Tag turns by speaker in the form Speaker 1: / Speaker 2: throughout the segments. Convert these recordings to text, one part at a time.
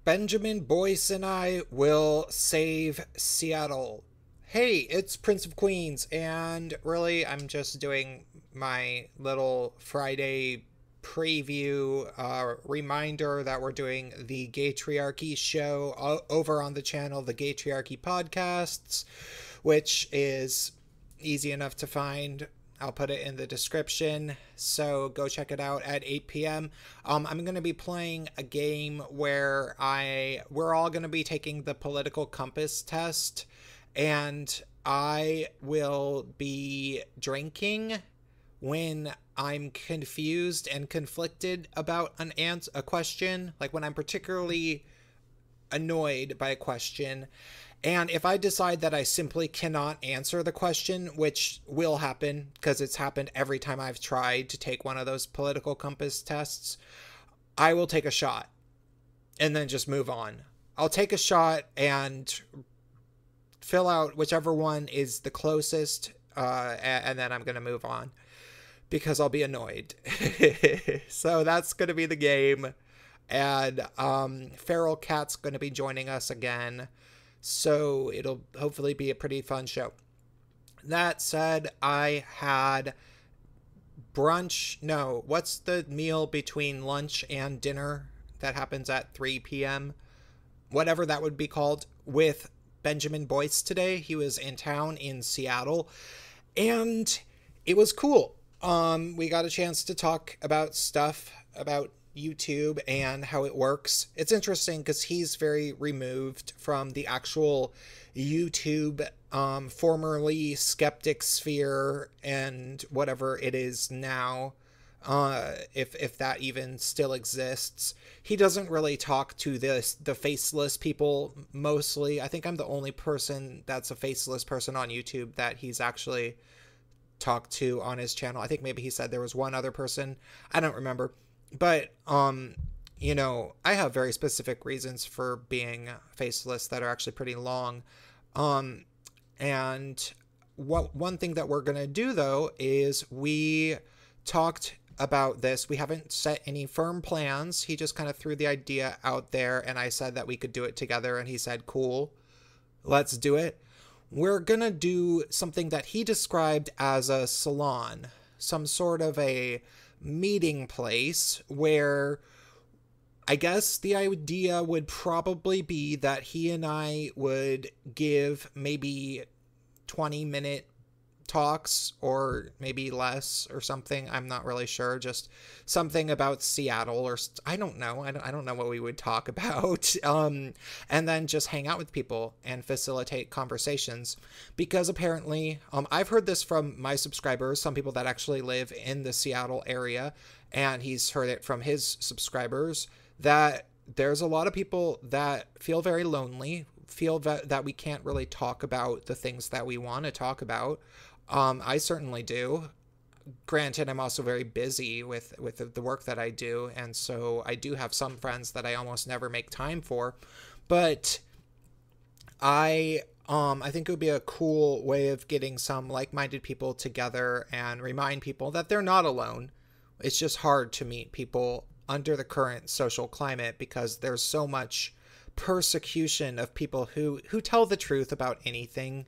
Speaker 1: Benjamin Boyce and I will save Seattle. Hey, it's Prince of Queens, and really, I'm just doing my little Friday preview reminder that we're doing the Gaytriarchy show over on the channel, the Gaytriarchy Podcasts, which is easy enough to find. I'll put it in the description, so go check it out at 8 p.m. I'm going to be playing a game where we're all going to be taking the political compass test, and I will be drinking when I'm confused and conflicted about a question, like when I'm particularly annoyed by a question. And if I decide that I simply cannot answer the question, which will happen because it's happened every time I've tried to take one of those political compass tests, I will take a shot and then just move on. I'll take a shot and fill out whichever one is the closest, and then I'm going to move on because I'll be annoyed. So that's going to be the game. And Feral Cat's going to be joining us again. So it'll hopefully be a pretty fun show. That said, I had brunch. No, what's the meal between lunch and dinner that happens at 3 p.m.? Whatever that would be called, with Benjamin Boyce today. He was in town in Seattle, and it was cool. We got a chance to talk about stuff about YouTube and how it works. It's interesting because he's very removed from the actual YouTube, formerly skeptic sphere and whatever it is now, if that even still exists. He doesn't really talk to the faceless people mostly. I think I'm the only person that's a faceless person on YouTube that he's actually talked to on his channel. I think maybe he said there was one other person. I don't remember. But, you know, I have very specific reasons for being faceless that are actually pretty long. And one thing that we're going to do, though, is we talked about this. We haven't set any firm plans. He just kind of threw the idea out there, and I said that we could do it together, and he said, cool, let's do it. We're going to do something that he described as a salon, some sort of a meeting place where I guess the idea would probably be that he and I would give maybe 20-minute talks, or maybe less or something. I'm not really sure. Just something about Seattle, or I don't know. I don't know what we would talk about. And then just hang out with people and facilitate conversations, because apparently, I've heard this from my subscribers, some people that actually live in the Seattle area, and he's heard it from his subscribers, that there's a lot of people that feel very lonely, feel that we can't really talk about the things that we want to talk about. I certainly do. Granted, I'm also very busy with the work that I do, and so I do have some friends that I almost never make time for. But I think it would be a cool way of getting some like-minded people together and remind people that they're not alone. It's just hard to meet people under the current social climate because there's so much persecution of people who tell the truth about anything.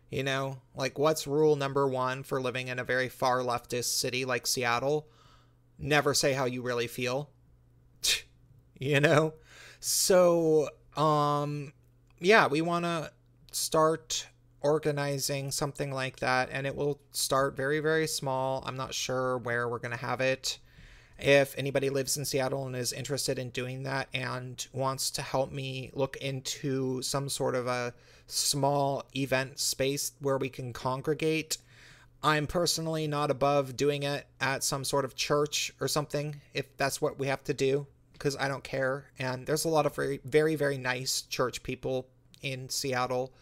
Speaker 1: You know, like, what's rule number one for living in a very far leftist city like Seattle? Never say how you really feel. You know? So, yeah, we want to start organizing something like that, and it will start very, very small. I'm not sure where we're going to have it. If anybody lives in Seattle and is interested in doing that and wants to help me look into some sort of a small event space where we can congregate, I'm personally not above doing it at some sort of church or something, if that's what we have to do, because I don't care. And there's a lot of very, very, very nice church people in Seattle.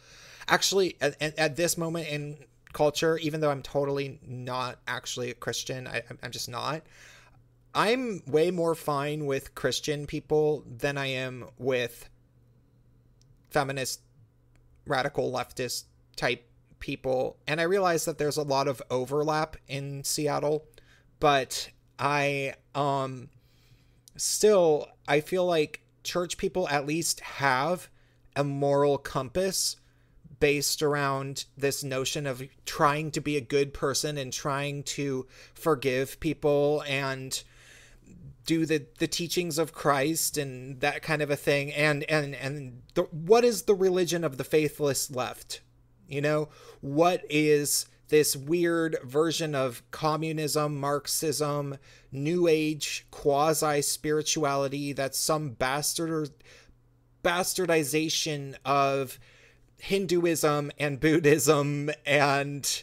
Speaker 1: Actually, at this moment in culture, even though I'm totally not actually a Christian, I'm just not. I'm way more fine with Christian people than I am with feminist, radical leftist type people. And I realize that there's a lot of overlap in Seattle, but I feel like church people at least have a moral compass based around this notion of trying to be a good person and trying to forgive people and do the teachings of Christ and that kind of a thing. What is the religion of the faithless left? You know, what is this weird version of communism, Marxism, New Age, quasi-spirituality that's some bastardization of Hinduism and Buddhism, and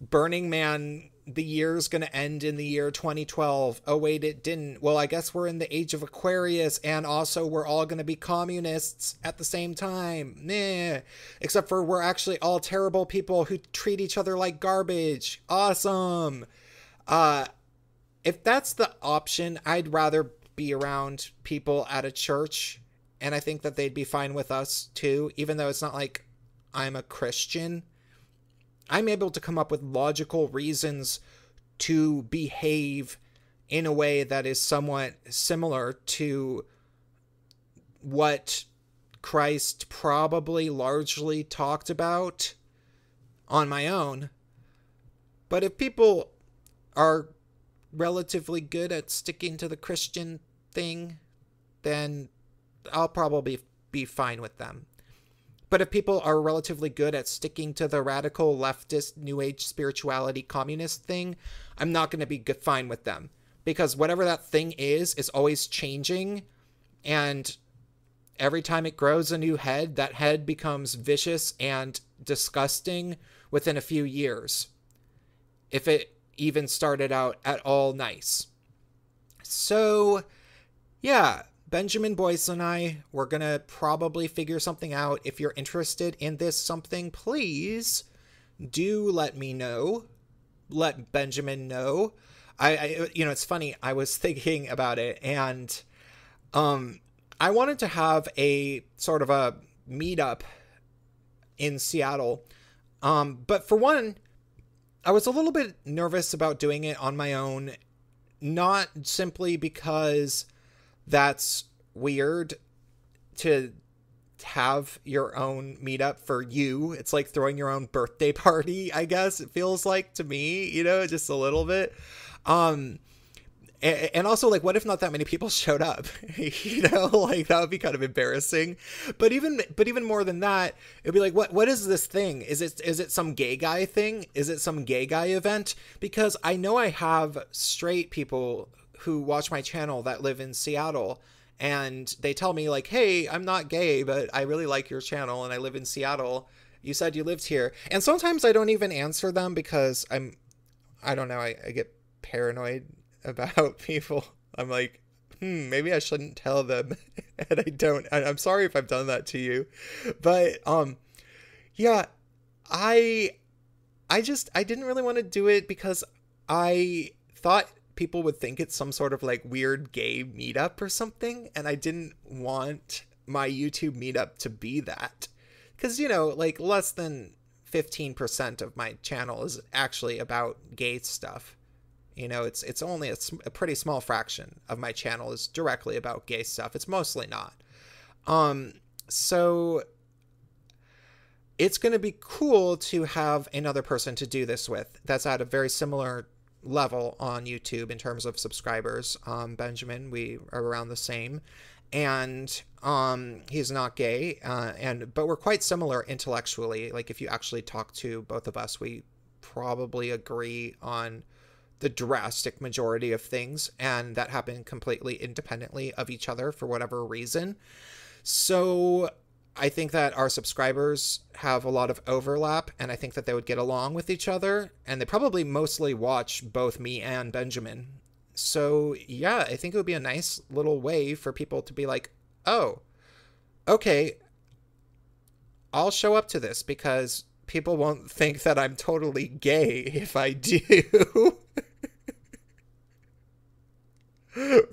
Speaker 1: Burning Man, the year's going to end in the year 2012. Oh, wait, it didn't. Well, I guess we're in the age of Aquarius, and also we're all going to be communists at the same time. Meh. Except for we're actually all terrible people who treat each other like garbage. Awesome. If that's the option, I'd rather be around people at a church, and I think that they'd be fine with us too, even though it's not like I'm a Christian. I'm able to come up with logical reasons to behave in a way that is somewhat similar to what Christ probably largely talked about on my own. But if people are relatively good at sticking to the Christian thing, then I'll probably be fine with them. But if people are relatively good at sticking to the radical leftist New Age spirituality communist thing, I'm not going to be fine with them. Because whatever that thing is always changing. And every time it grows a new head, that head becomes vicious and disgusting within a few years. If it even started out at all nice. So, yeah. Benjamin Boyce and I, we're going to probably figure something out. If you're interested in this something, please do let me know. Let Benjamin know. I it's funny. I was thinking about it, and I wanted to have a sort of a meetup in Seattle. But for one, I was a little bit nervous about doing it on my own, not simply because that's weird to have your own meetup for you. It's like throwing your own birthday party, I guess it feels like to me, just a little bit. And also, like, what if not that many people showed up? Like, that would be kind of embarrassing. But even more than that, it'd be like, what is this thing? Is it some gay guy thing? Is it some gay guy event? Because I know I have straight people who watch my channel that live in Seattle, and they tell me like, hey, I'm not gay, but I really like your channel and I live in Seattle. You said you lived here. And sometimes I don't even answer them because I don't know, I get paranoid about people. I'm like, maybe I shouldn't tell them. And I don't. I'm sorry if I've done that to you. But yeah, I didn't really want to do it because I thought people would think it's some sort of like weird gay meetup or something, and I didn't want my YouTube meetup to be that, because like less than 15% of my channel is actually about gay stuff. It's only a pretty small fraction of my channel is directly about gay stuff. It's mostly not. So it's going to be cool to have another person to do this with that's at a very similar level on YouTube in terms of subscribers. Benjamin, we are around the same, and he's not gay, but we're quite similar intellectually. Like, if you actually talk to both of us, we probably agree on the drastic majority of things, and that happened completely independently of each other for whatever reason. So I think that our subscribers have a lot of overlap, and I think that they would get along with each other, and they probably mostly watch both me and Benjamin. So yeah, I think it would be a nice little way for people to be like, oh, okay, I'll show up to this because people won't think that I'm totally gay if I do.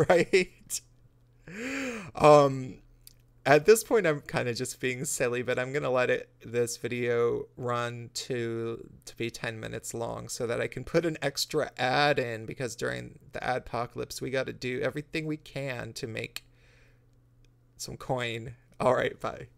Speaker 1: Right? At this point, I'm kind of just being silly, but I'm going to let this video run to be 10 minutes long so that I can put an extra ad in, because during the adpocalypse, we got to do everything we can to make some coin. All right, bye.